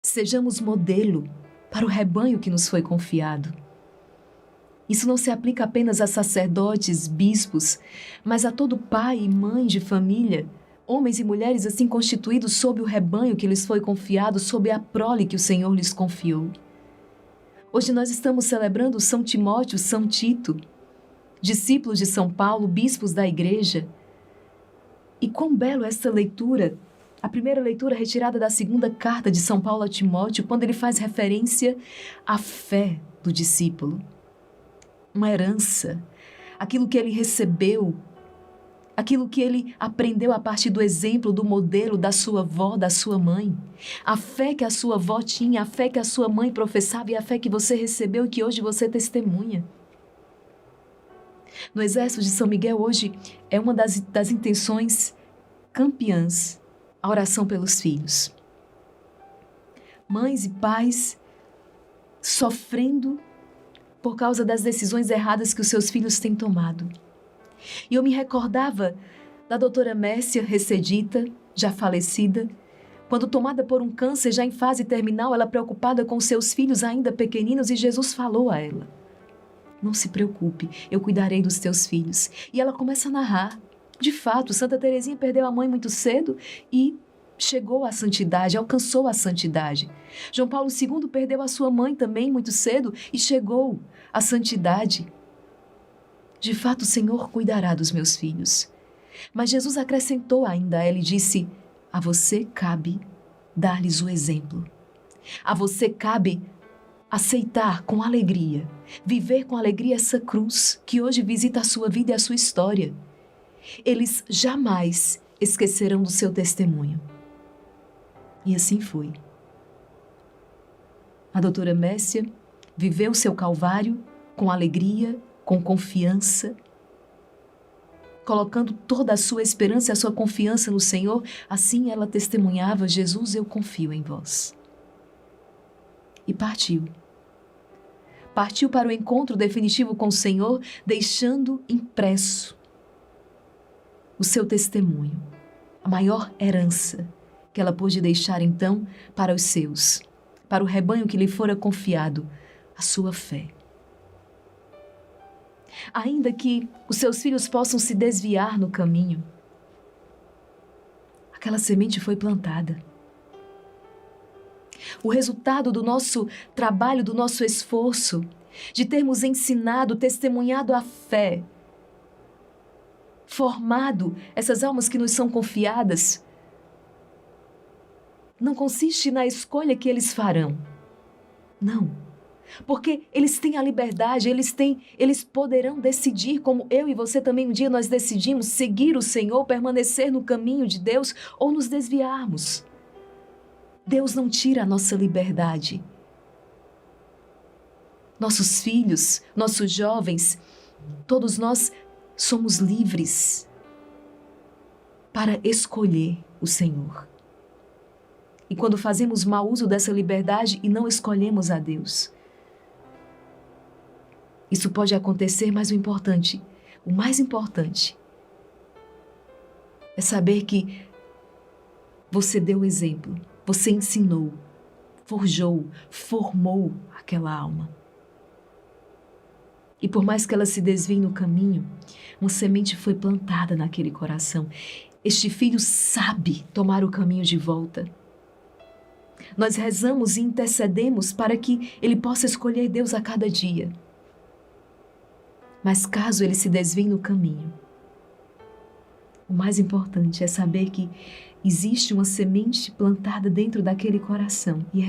Sejamos modelo para o rebanho que nos foi confiado. Isso não se aplica apenas a sacerdotes, bispos, mas a todo pai e mãe de família, homens e mulheres assim constituídos sob o rebanho que lhes foi confiado, sob a prole que o Senhor lhes confiou. Hoje nós estamos celebrando São Timóteo, São Tito, discípulos de São Paulo, bispos da igreja. E quão belo esta leitura, a primeira leitura retirada da segunda carta de São Paulo a Timóteo, quando ele faz referência à fé do discípulo. Uma herança, aquilo que ele recebeu, aquilo que ele aprendeu a partir do exemplo, do modelo da sua avó, da sua mãe. A fé que a sua avó tinha, a fé que a sua mãe professava e a fé que você recebeu e que hoje você testemunha. No Exército de São Miguel hoje é uma das intenções campeãs, a oração pelos filhos. Mães e pais sofrendo por causa das decisões erradas que os seus filhos têm tomado. E eu me recordava da doutora Mércia Recedita, já falecida, quando tomada por um câncer já em fase terminal, ela preocupada com seus filhos ainda pequeninos, e Jesus falou a ela: não se preocupe, eu cuidarei dos teus filhos. E ela começa a narrar. De fato, Santa Teresinha perdeu a mãe muito cedo e chegou à santidade, alcançou a santidade. João Paulo II perdeu a sua mãe também muito cedo e chegou à santidade. De fato, o Senhor cuidará dos meus filhos. Mas Jesus acrescentou ainda a ela e disse: a você cabe dar-lhes o exemplo. A você cabe aceitar com alegria, viver com alegria essa cruz que hoje visita a sua vida e a sua história. Eles jamais esquecerão do seu testemunho. E assim foi. A doutora Mércia viveu seu calvário com alegria, com confiança, colocando toda a sua esperança e a sua confiança no Senhor. Assim ela testemunhava: Jesus, eu confio em vós. E partiu. Partiu para o encontro definitivo com o Senhor, deixando impresso o seu testemunho, a maior herança que ela pôde deixar então para os seus, para o rebanho que lhe fora confiado, a sua fé. Ainda que os seus filhos possam se desviar no caminho, aquela semente foi plantada. O resultado do nosso trabalho, do nosso esforço, de termos ensinado, testemunhado a fé, formado essas almas que nos são confiadas, não consiste na escolha que eles farão. Não. Porque eles têm a liberdade, eles poderão decidir, como eu e você também um dia nós decidimos seguir o Senhor, permanecer no caminho de Deus ou nos desviarmos. Deus não tira a nossa liberdade. Nossos filhos, nossos jovens, todos nós somos livres para escolher o Senhor. E quando fazemos mau uso dessa liberdade e não escolhemos a Deus, isso pode acontecer, mas o mais importante, é saber que você deu o exemplo, você ensinou, forjou, formou aquela alma. E por mais que ela se desvie no caminho, uma semente foi plantada naquele coração. Este filho sabe tomar o caminho de volta. Nós rezamos e intercedemos para que ele possa escolher Deus a cada dia. Mas caso ele se desvie no caminho, o mais importante é saber que existe uma semente plantada dentro daquele coração. E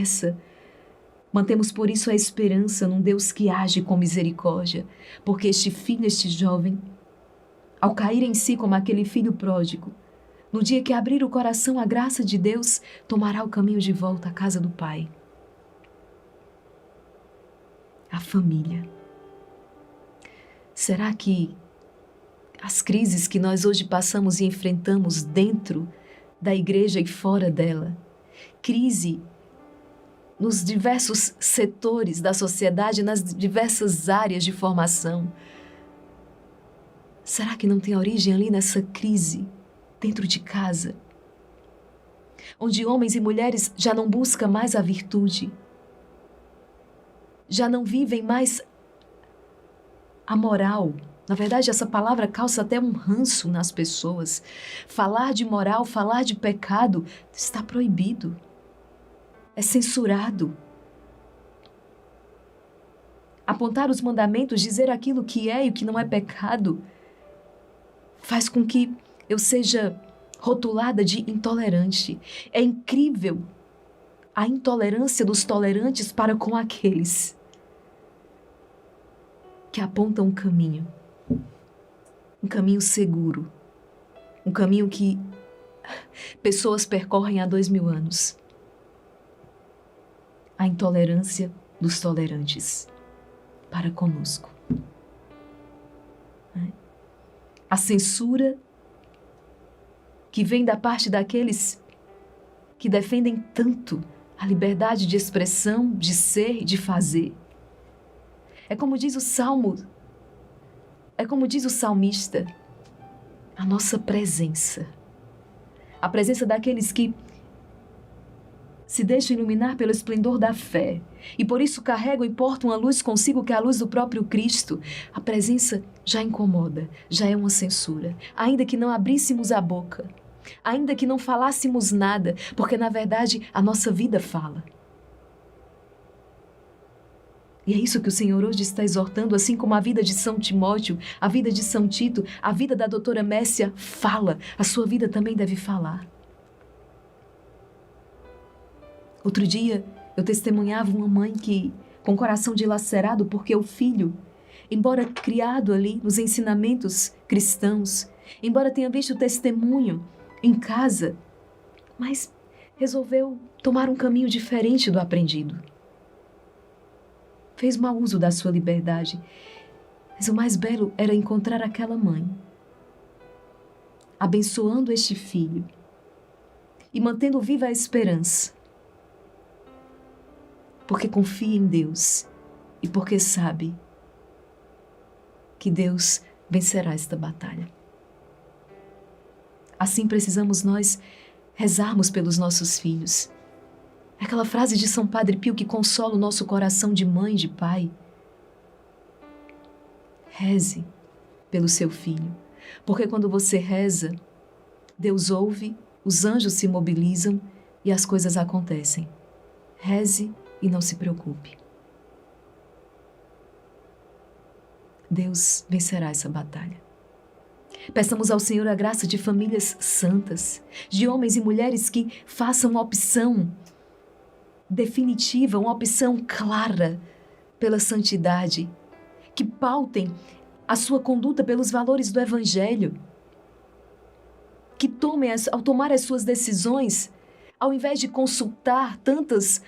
mantemos por isso a esperança num Deus que age com misericórdia, porque este filho, este jovem, ao cair em si como aquele filho pródigo, no dia que abrir o coração à graça de Deus, tomará o caminho de volta à casa do Pai. A família. Será que as crises que nós hoje passamos e enfrentamos dentro da igreja e fora dela, crise nos diversos setores da sociedade, nas diversas áreas de formação, será que não tem origem ali nessa crise dentro de casa? onde homens e mulheres já não buscam mais a virtude, já não vivem mais a moral. Na verdade, essa palavra causa até um ranço nas pessoas. Falar de moral, falar de pecado está proibido. É censurado. Apontar os mandamentos, dizer aquilo que é e o que não é pecado, faz com que eu seja rotulada de intolerante. É incrível a intolerância dos tolerantes para com aqueles que apontam um caminho seguro, um caminho que pessoas percorrem há 2000 anos. A intolerância dos tolerantes para conosco. A censura que vem da parte daqueles que defendem tanto a liberdade de expressão, de ser e de fazer. É como diz o Salmo, é como diz o salmista, a nossa presença. A presença daqueles que se deixam iluminar pelo esplendor da fé e por isso carregam e portam a luz consigo, que é a luz do próprio Cristo. A presença já incomoda, já é uma censura. Ainda que não abríssemos a boca, ainda que não falássemos nada, porque na verdade a nossa vida fala. E é isso que o Senhor hoje está exortando, assim como a vida de São Timóteo, a vida de São Tito, a vida da doutora Messia fala, a sua vida também deve falar. Outro dia, eu testemunhava uma mãe que, com o coração dilacerado, porque o filho, embora criado ali nos ensinamentos cristãos, embora tenha visto o testemunho em casa, mas resolveu tomar um caminho diferente do aprendido. Fez mau uso da sua liberdade. Mas o mais belo era encontrar aquela mãe, abençoando este filho e mantendo viva a esperança, porque confia em Deus e porque sabe que Deus vencerá esta batalha. Assim precisamos nós rezarmos pelos nossos filhos. Aquela frase de São Padre Pio que consola o nosso coração de mãe, de pai. Reze pelo seu filho, porque quando você reza, Deus ouve, os anjos se mobilizam e as coisas acontecem. Reze e não se preocupe. Deus vencerá essa batalha. Peçamos ao Senhor a graça de famílias santas, de homens e mulheres que façam uma opção definitiva, uma opção clara pela santidade, que pautem a sua conduta pelos valores do Evangelho, que ao tomar as suas decisões, ao invés de consultar tantos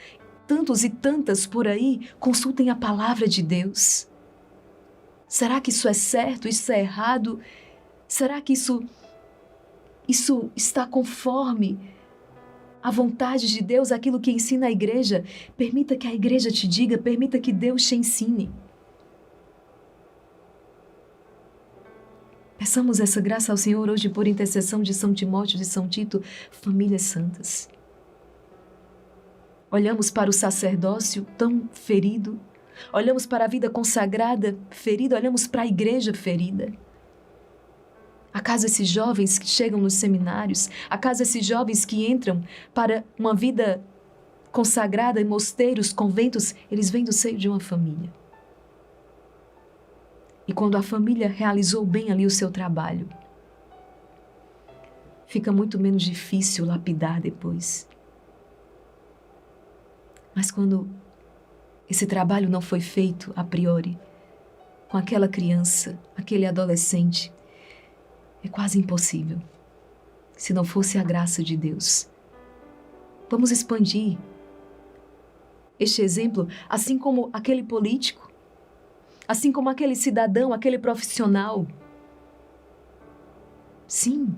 e tantas por aí, consultem a palavra de Deus. Será que isso é certo? Isso é errado? Será que isso está conforme a vontade de Deus, aquilo que ensina a igreja? Permita que a igreja te diga, permita que Deus te ensine. Peçamos essa graça ao Senhor hoje por intercessão de São Timóteo, de São Tito, famílias santas. Olhamos para o sacerdócio tão ferido, olhamos para a vida consagrada ferida, olhamos para a igreja ferida. Acaso esses jovens que chegam nos seminários, acaso esses jovens que entram para uma vida consagrada em mosteiros, conventos, eles vêm do seio de uma família. E quando a família realizou bem ali o seu trabalho, fica muito menos difícil lapidar depois. Mas quando esse trabalho não foi feito a priori, com aquela criança, aquele adolescente, é quase impossível, se não fosse a graça de Deus. Vamos expandir este exemplo, assim como aquele político, assim como aquele cidadão, aquele profissional. Sim,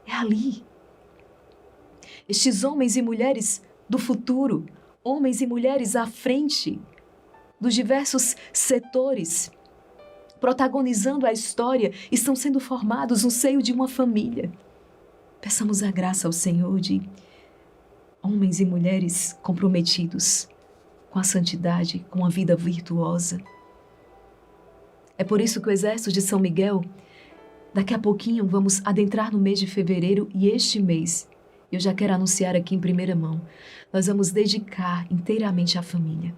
é ali. Estes homens e mulheres do futuro, homens e mulheres à frente dos diversos setores, protagonizando a história, estão sendo formados no seio de uma família. Peçamos a graça ao Senhor de homens e mulheres comprometidos com a santidade, com a vida virtuosa. É por isso que o Exército de São Miguel, daqui a pouquinho vamos adentrar no mês de fevereiro, e este mês, eu já quero anunciar aqui em primeira mão, nós vamos dedicar inteiramente à família.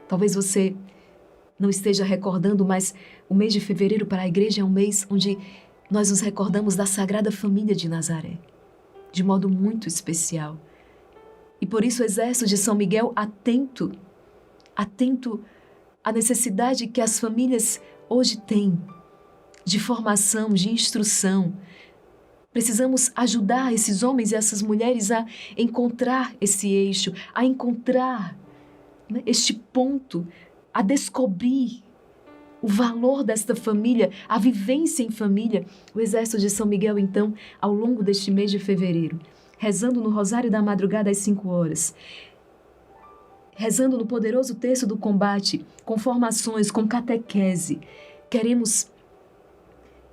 Talvez você não esteja recordando, mas o mês de fevereiro para a igreja é um mês onde nós nos recordamos da Sagrada Família de Nazaré, de modo muito especial. E por isso o Exército de São Miguel, atento à necessidade que as famílias hoje têm de formação, de instrução. Precisamos ajudar esses homens e essas mulheres a encontrar esse eixo, a encontrar, né, este ponto, a descobrir o valor desta família, a vivência em família. O Exército de São Miguel, então, ao longo deste mês de fevereiro, rezando no Rosário da Madrugada às 5 horas, rezando no poderoso terço do combate, com formações, com catequese, queremos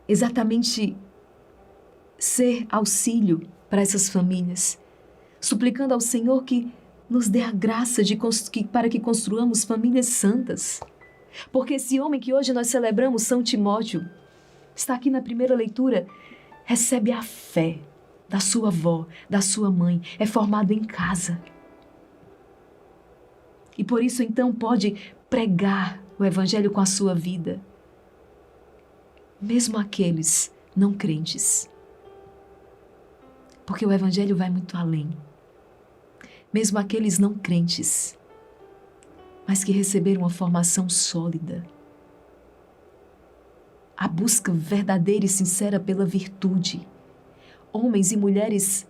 exatamente ser auxílio para essas famílias, suplicando ao Senhor que nos dê a graça para que construamos famílias santas. Porque esse homem que hoje nós celebramos, São Timóteo, está aqui na primeira leitura, recebe a fé da sua avó, da sua mãe, é formado em casa. E por isso então pode pregar o Evangelho com a sua vida. Mesmo aqueles não crentes. Porque o Evangelho vai muito além. Mesmo aqueles não crentes, mas que receberam uma formação sólida. A busca verdadeira e sincera pela virtude. Homens e mulheres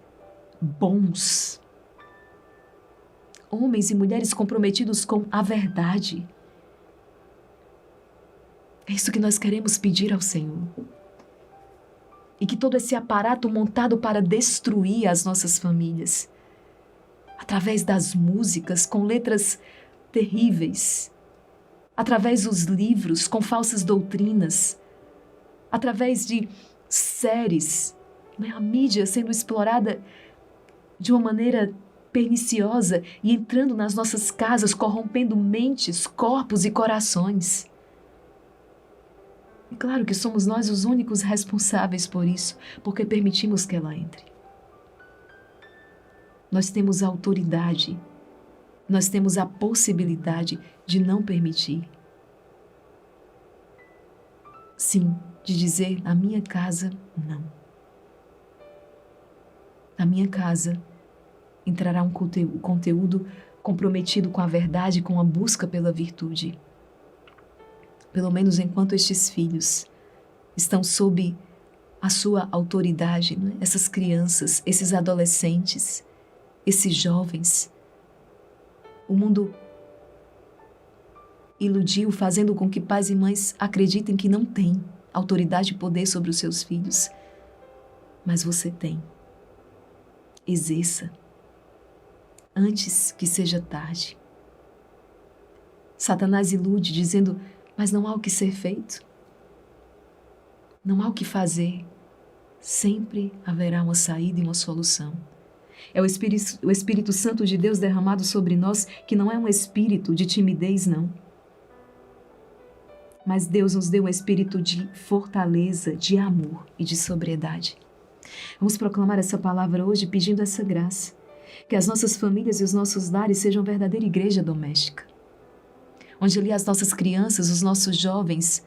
bons. Homens e mulheres comprometidos com a verdade. É isso que nós queremos pedir ao Senhor. E que todo esse aparato montado para destruir as nossas famílias, através das músicas com letras terríveis, através dos livros com falsas doutrinas, através de séries, né, a mídia sendo explorada de uma maneira perniciosa e entrando nas nossas casas, corrompendo mentes, corpos e corações. E claro que somos nós os únicos responsáveis por isso, porque permitimos que ela entre. Nós temos a autoridade, nós temos a possibilidade de não permitir. Sim, de dizer, na minha casa, não. Na minha casa entrará um conteúdo comprometido com a verdade, com a busca pela virtude. Pelo menos enquanto estes filhos estão sob a sua autoridade, né? Essas crianças, esses adolescentes, esses jovens. O mundo iludiu, fazendo com que pais e mães acreditem que não têm autoridade e poder sobre os seus filhos. Mas você tem. Exerça, antes que seja tarde. Satanás ilude, dizendo, mas não há o que ser feito. Não há o que fazer. Sempre haverá uma saída e uma solução. É o Espírito Santo de Deus derramado sobre nós, que não é um espírito de timidez, não. Mas Deus nos deu um espírito de fortaleza, de amor e de sobriedade. Vamos proclamar essa palavra hoje pedindo essa graça. Que as nossas famílias e os nossos lares sejam verdadeira igreja doméstica. Onde ali as nossas crianças, os nossos jovens,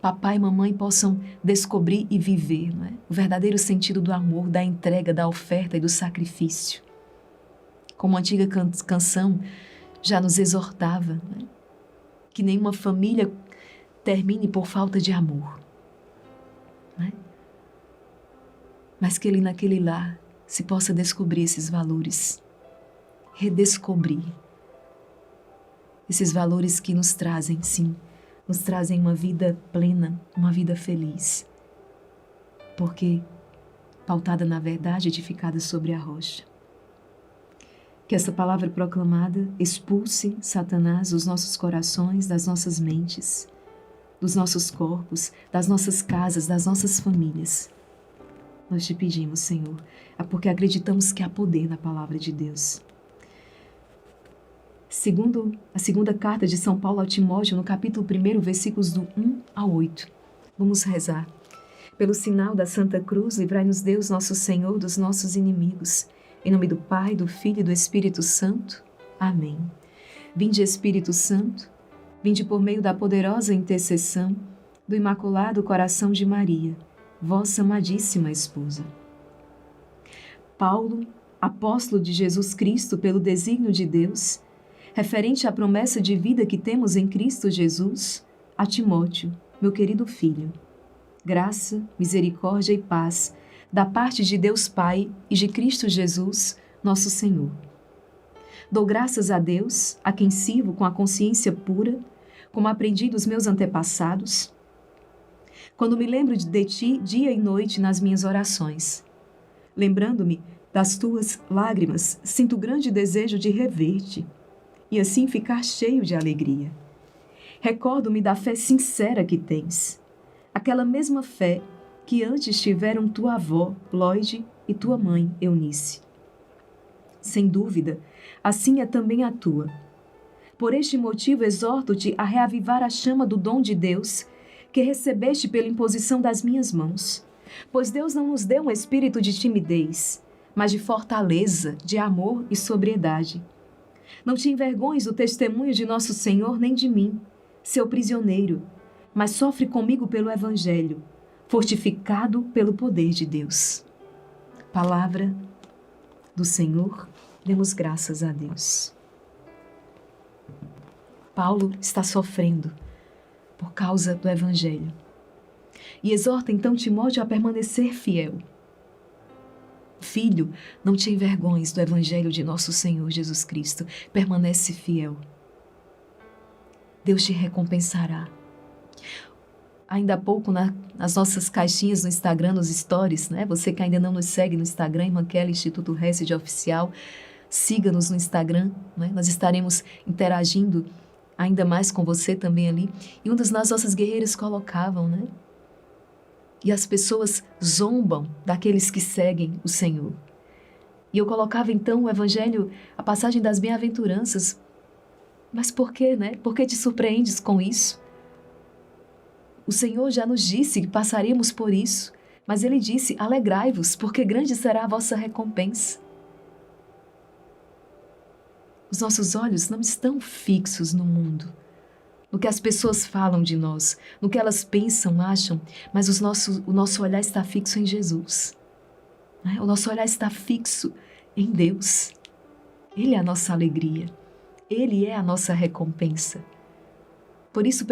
papai e mamãe possam descobrir e viver, não é? O verdadeiro sentido do amor, da entrega, da oferta e do sacrifício. Como a antiga canção já nos exortava, não é? Que nenhuma família termine por falta de amor. Não é? Mas que ele naquele lar se possa descobrir esses valores, redescobrir esses valores que nos trazem, sim, nos trazem uma vida plena, uma vida feliz. Porque pautada na verdade, edificada sobre a rocha. Que essa palavra proclamada expulse Satanás dos nossos corações, das nossas mentes, dos nossos corpos, das nossas casas, das nossas famílias. Nós te pedimos, Senhor, porque acreditamos que há poder na palavra de Deus. Segundo a segunda carta de São Paulo ao Timóteo, no capítulo 1, versículos do 1 ao 8. Vamos rezar. Pelo sinal da Santa Cruz, livrai-nos Deus, nosso Senhor, dos nossos inimigos. Em nome do Pai, do Filho e do Espírito Santo. Amém. Vinde, Espírito Santo, vinde por meio da poderosa intercessão do Imaculado Coração de Maria, vossa amadíssima esposa. Paulo, apóstolo de Jesus Cristo pelo desígnio de Deus, referente à promessa de vida que temos em Cristo Jesus, a Timóteo, meu querido filho. Graça, misericórdia e paz, da parte de Deus Pai e de Cristo Jesus, nosso Senhor. Dou graças a Deus, a quem sirvo com a consciência pura, como aprendi dos meus antepassados, quando me lembro de ti dia e noite nas minhas orações. Lembrando-me das tuas lágrimas, sinto grande desejo de rever-te e assim ficar cheio de alegria. Recordo-me da fé sincera que tens, aquela mesma fé que antes tiveram tua avó, Lloyd, e tua mãe, Eunice. Sem dúvida, assim é também a tua. Por este motivo, exorto-te a reavivar a chama do dom de Deus que recebeste pela imposição das minhas mãos. Pois Deus não nos deu um espírito de timidez, mas de fortaleza, de amor e sobriedade. Não te envergonhes do testemunho de nosso Senhor nem de mim, seu prisioneiro, mas sofre comigo pelo Evangelho, fortificado pelo poder de Deus. Palavra do Senhor, demos graças a Deus. Paulo está sofrendo por causa do Evangelho e exorta então Timóteo a permanecer fiel. Filho, não te envergonhes do Evangelho de nosso Senhor Jesus Cristo, permanece fiel. Deus te recompensará. Ainda há pouco, nas nossas caixinhas no Instagram, nos stories, né? Você que ainda não nos segue no Instagram, Irmã Kelly, Instituto Hesed Oficial, siga-nos no Instagram, né? Nós estaremos interagindo ainda mais com você também ali. E uma das nossas guerreiras colocavam, né? E as pessoas zombam daqueles que seguem o Senhor. E eu colocava então o Evangelho, a passagem das bem-aventuranças. Mas por quê, né? Por que te surpreendes com isso? O Senhor já nos disse que passaríamos por isso, mas Ele disse, alegrai-vos, porque grande será a vossa recompensa. Os nossos olhos não estão fixos no mundo, no que as pessoas falam de nós, no que elas pensam, acham, mas o nosso olhar está fixo em Jesus. O nosso olhar está fixo em Deus. Ele é a nossa alegria. Ele é a nossa recompensa. Por isso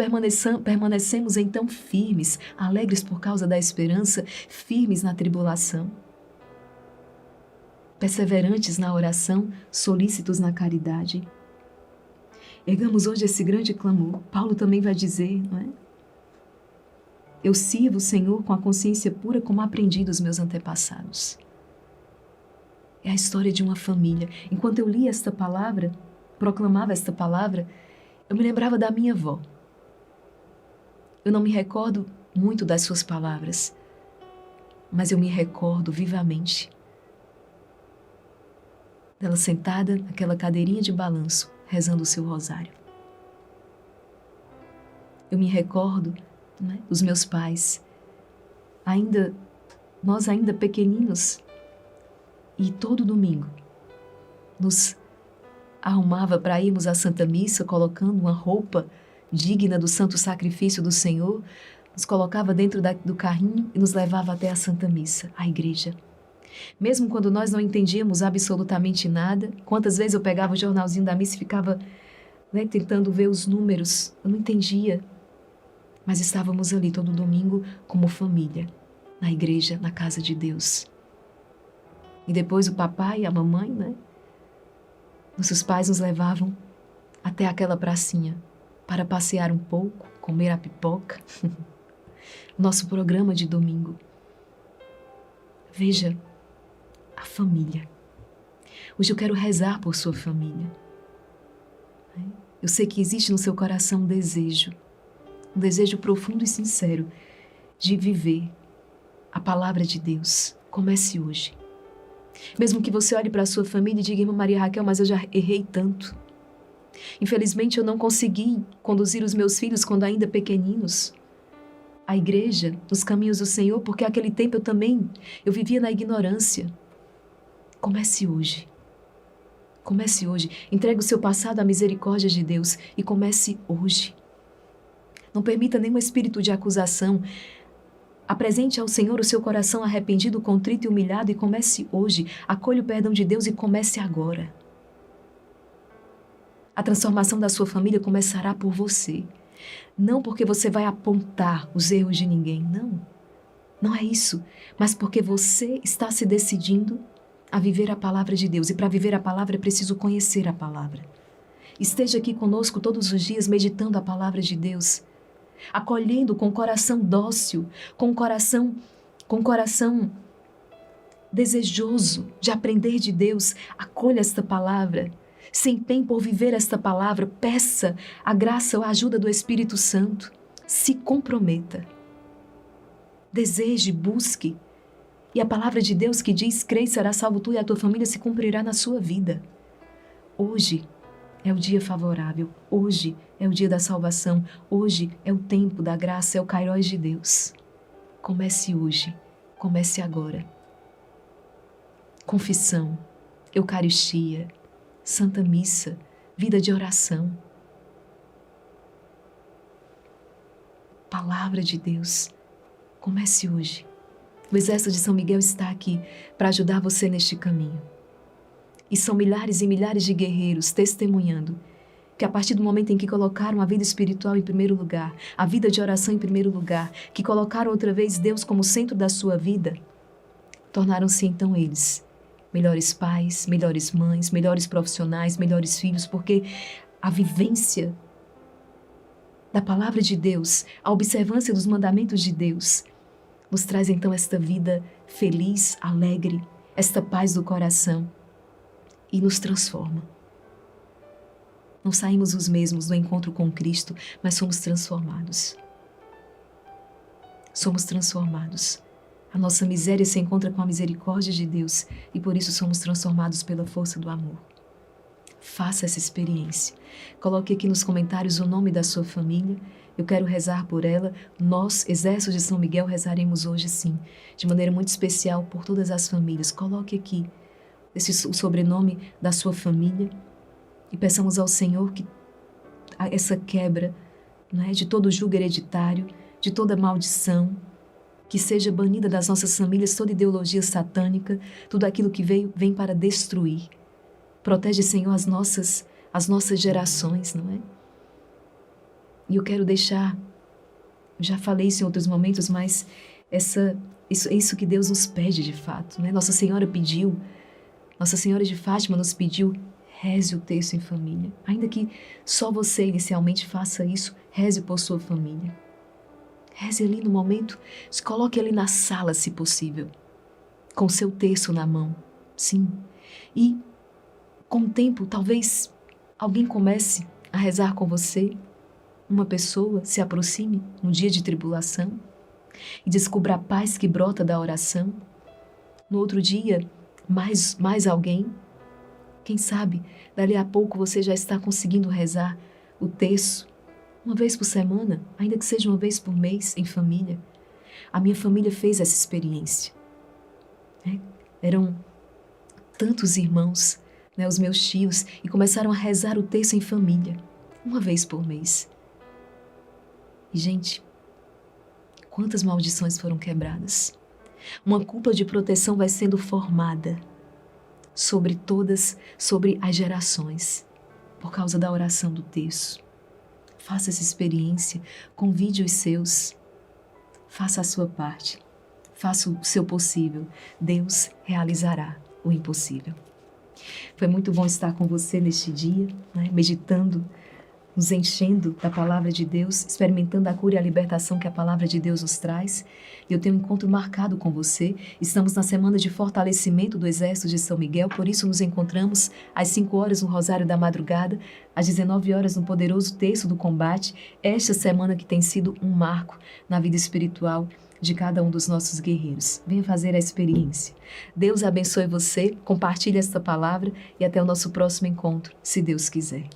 permanecemos então firmes, alegres por causa da esperança, firmes na tribulação, perseverantes na oração, solícitos na caridade. Ergamos hoje esse grande clamor. Paulo também vai dizer, não é? Eu sirvo o Senhor com a consciência pura como aprendi dos meus antepassados. É a história de uma família. Enquanto eu lia esta palavra, proclamava esta palavra, eu me lembrava da minha avó. Eu não me recordo muito das suas palavras, mas eu me recordo vivamente dela sentada naquela cadeirinha de balanço, rezando o seu rosário. Eu me recordo, né, dos meus pais, nós ainda pequeninos, e todo domingo nos arrumava para irmos à Santa Missa, colocando uma roupa digna do santo sacrifício do Senhor, nos colocava dentro do carrinho e nos levava até a Santa Missa, a igreja. Mesmo quando nós não entendíamos absolutamente nada, quantas vezes eu pegava o jornalzinho da missa e ficava, né, tentando ver os números, eu não entendia, mas estávamos ali todo domingo como família, na igreja, na casa de Deus. E depois o papai e a mamãe, né? Nossos pais nos levavam até aquela pracinha para passear um pouco, comer a pipoca. Nosso programa de domingo. Veja, a família. Hoje eu quero rezar por sua família. Eu sei que existe no seu coração um desejo profundo e sincero de viver a palavra de Deus Comece hoje. Mesmo que você olhe para a sua família e diga: irmã Maria Raquel, mas eu já errei tanto. Infelizmente, eu não consegui conduzir os meus filhos quando ainda pequeninos à igreja, nos caminhos do Senhor, porque naquele tempo eu vivia na ignorância. Comece hoje. Comece hoje. Entregue o seu passado à misericórdia de Deus e comece hoje. Não permita nenhum espírito de acusação. Apresente ao Senhor o seu coração arrependido, contrito e humilhado e comece hoje. Acolha o perdão de Deus e comece agora. A transformação da sua família começará por você. Não porque você vai apontar os erros de ninguém, não. Não é isso. Mas porque você está se decidindo a viver a palavra de Deus. E para viver a palavra é preciso conhecer a palavra. Esteja aqui conosco todos os dias meditando a palavra de Deus. Acolhendo com coração dócil, com coração desejoso de aprender de Deus. Acolha esta palavra. Se empenhe por viver esta palavra, peça a graça ou a ajuda do Espírito Santo. Se comprometa. Deseje, busque. E a palavra de Deus que diz: crê e será salvo tu e a tua família, se cumprirá na sua vida. Hoje é o dia favorável. Hoje é o dia da salvação. Hoje é o tempo da graça, é o Kairos de Deus. Comece hoje. Comece agora. Confissão, Eucaristia, Santa Missa, vida de oração. Palavra de Deus. Comece hoje. O Exército de São Miguel está aqui para ajudar você neste caminho. E são milhares e milhares de guerreiros testemunhando que a partir do momento em que colocaram a vida espiritual em primeiro lugar, a vida de oração em primeiro lugar, que colocaram outra vez Deus como centro da sua vida, tornaram-se então eles melhores pais, melhores mães, melhores profissionais, melhores filhos, porque a vivência da palavra de Deus, a observância dos mandamentos de Deus, nos traz então esta vida feliz, alegre, esta paz do coração e nos transforma. Não saímos os mesmos do encontro com Cristo, mas somos transformados. Somos transformados. A nossa miséria se encontra com a misericórdia de Deus e por isso somos transformados pela força do amor. Faça essa experiência. Coloque aqui nos comentários o nome da sua família. Eu quero rezar por ela. Nós, Exército de São Miguel, rezaremos hoje sim, de maneira muito especial por todas as famílias. Coloque aqui o sobrenome da sua família e peçamos ao Senhor que essa quebra, né, de todo jugo hereditário, de toda maldição, que seja banida das nossas famílias toda ideologia satânica, tudo aquilo que vem para destruir. Protege, Senhor, as nossas gerações, não é? E eu quero deixar, já falei isso em outros momentos, mas isso que Deus nos pede de fato, né? Nossa Senhora de Fátima nos pediu: reze o terço em família. Ainda que só você inicialmente faça isso, reze por sua família. Reze ali no momento, se coloque ali na sala, se possível, com o seu terço na mão, sim. E, com o tempo, talvez alguém comece a rezar com você, uma pessoa se aproxime num dia de tribulação e descubra a paz que brota da oração. No outro dia, mais alguém. Quem sabe, dali a pouco você já está conseguindo rezar o terço, uma vez por semana, ainda que seja uma vez por mês, em família. A minha família fez essa experiência. Eram tantos irmãos, né, os meus tios, e começaram a rezar o terço em família, uma vez por mês. E, gente, quantas maldições foram quebradas. Uma cúpula de proteção vai sendo formada sobre as gerações, por causa da oração do terço. Faça essa experiência, convide os seus, faça a sua parte, faça o seu possível. Deus realizará o impossível. Foi muito bom estar com você neste dia, né, meditando, nos enchendo da palavra de Deus, experimentando a cura e a libertação que a palavra de Deus nos traz. E eu tenho um encontro marcado com você. Estamos na semana de fortalecimento do Exército de São Miguel, por isso nos encontramos às 5 horas no Rosário da Madrugada, às 19 horas no poderoso Terço do Combate. Esta semana que tem sido um marco na vida espiritual de cada um dos nossos guerreiros. Venha fazer a experiência. Deus abençoe você, compartilhe esta palavra e até o nosso próximo encontro, se Deus quiser.